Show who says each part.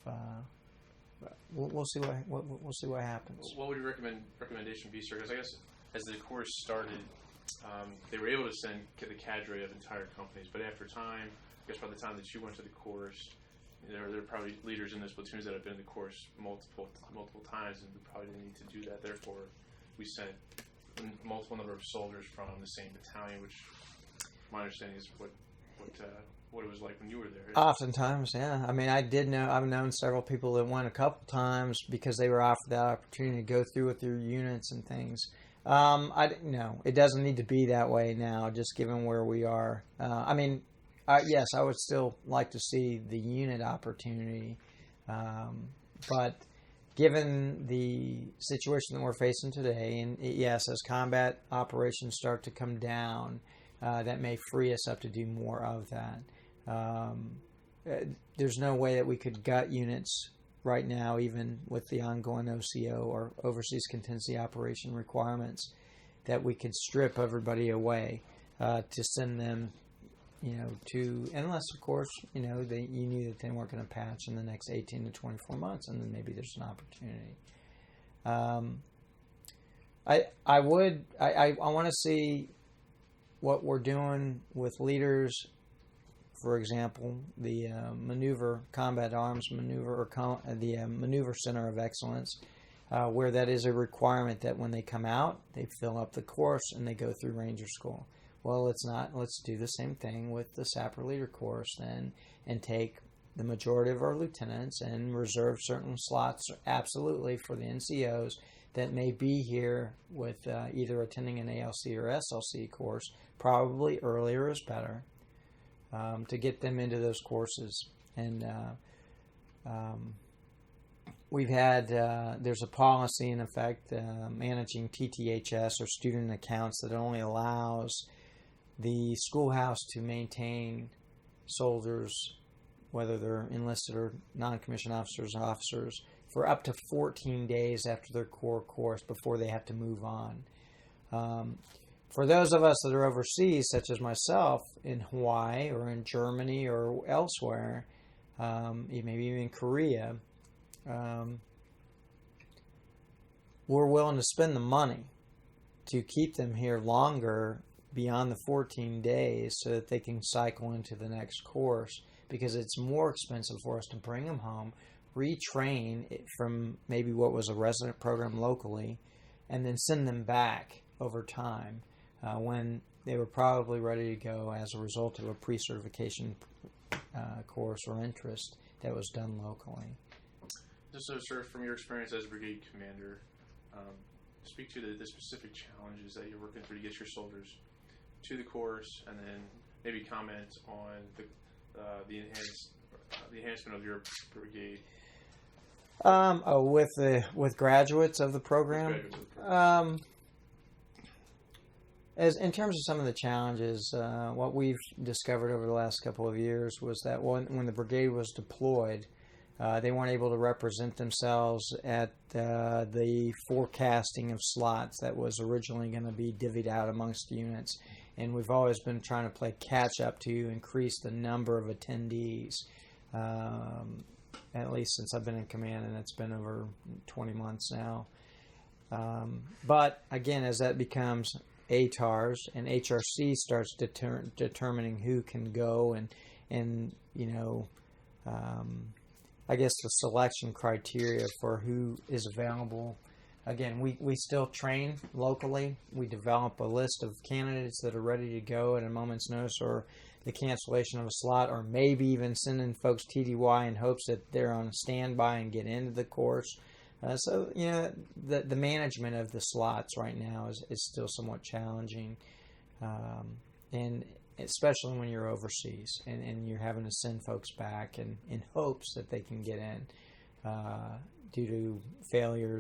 Speaker 1: of we'll see what happens.
Speaker 2: What would your recommendation be, sir? Because I guess as the course started, they were able to send the cadre of entire companies, but after time, I guess by the time that you went to the course, there are probably leaders in those platoons that have been in the course multiple times, and we probably didn't need to do that. Therefore, we sent multiple number of soldiers from the same battalion, which my understanding is what it was like when you were there.
Speaker 1: Oftentimes, yeah. I mean, I've known several people that went a couple times because they were offered that opportunity to go through with their units and things. It doesn't need to be that way now, just given where we are. Yes, I would still like to see the unit opportunity, but given the situation that we're facing today, and yes, as combat operations start to come down, that may free us up to do more of that. There's no way that we could gut units right now, even with the ongoing OCO or Overseas Contingency Operation requirements, that we could strip everybody away to send them, unless of course, you knew that they weren't going to patch in the next 18 to 24 months, and then maybe there's an opportunity. I want to see what we're doing with leaders. For example, the combat arms maneuver, or the maneuver center of excellence, where that is a requirement that when they come out, they fill up the course and they go through Ranger School. Well, let's do the same thing with the Sapper Leader Course then, and take the majority of our lieutenants and reserve certain slots absolutely for the NCOs that may be here with either attending an ALC or SLC course. Probably earlier is better. To get them into those courses. And we've had, there's a policy in effect, managing TTHS or student accounts, that only allows the schoolhouse to maintain soldiers, whether they're enlisted or non-commissioned officers, for up to 14 days after their core course before they have to move on. For those of us that are overseas, such as myself, in Hawaii or in Germany or elsewhere, maybe even Korea, we're willing to spend the money to keep them here longer beyond the 14 days so that they can cycle into the next course, because it's more expensive for us to bring them home, retrain from maybe what was a resident program locally, and then send them back over time. When they were probably ready to go as a result of a pre-certification course or interest that was done locally.
Speaker 2: So, sir, from your experience as brigade commander, speak to the specific challenges that you're working through to get your soldiers to the course, and then maybe comment on the enhancement of your brigade.
Speaker 1: With graduates of the program. As in terms of some of the challenges, what we've discovered over the last couple of years was that when the brigade was deployed, they weren't able to represent themselves at the forecasting of slots that was originally going to be divvied out amongst units. And we've always been trying to play catch up to increase the number of attendees, at least since I've been in command, and it's been over 20 months now. But again, as that becomes ATARs and HRC starts determining who can go, and I guess the selection criteria for who is available. Again, we still train locally. We develop a list of candidates that are ready to go at a moment's notice, or the cancellation of a slot, or maybe even sending folks TDY in hopes that they're on standby and get into the course. So the management of the slots right now is still somewhat challenging, and especially when you're overseas and you're having to send folks back in hopes that they can get in due to failures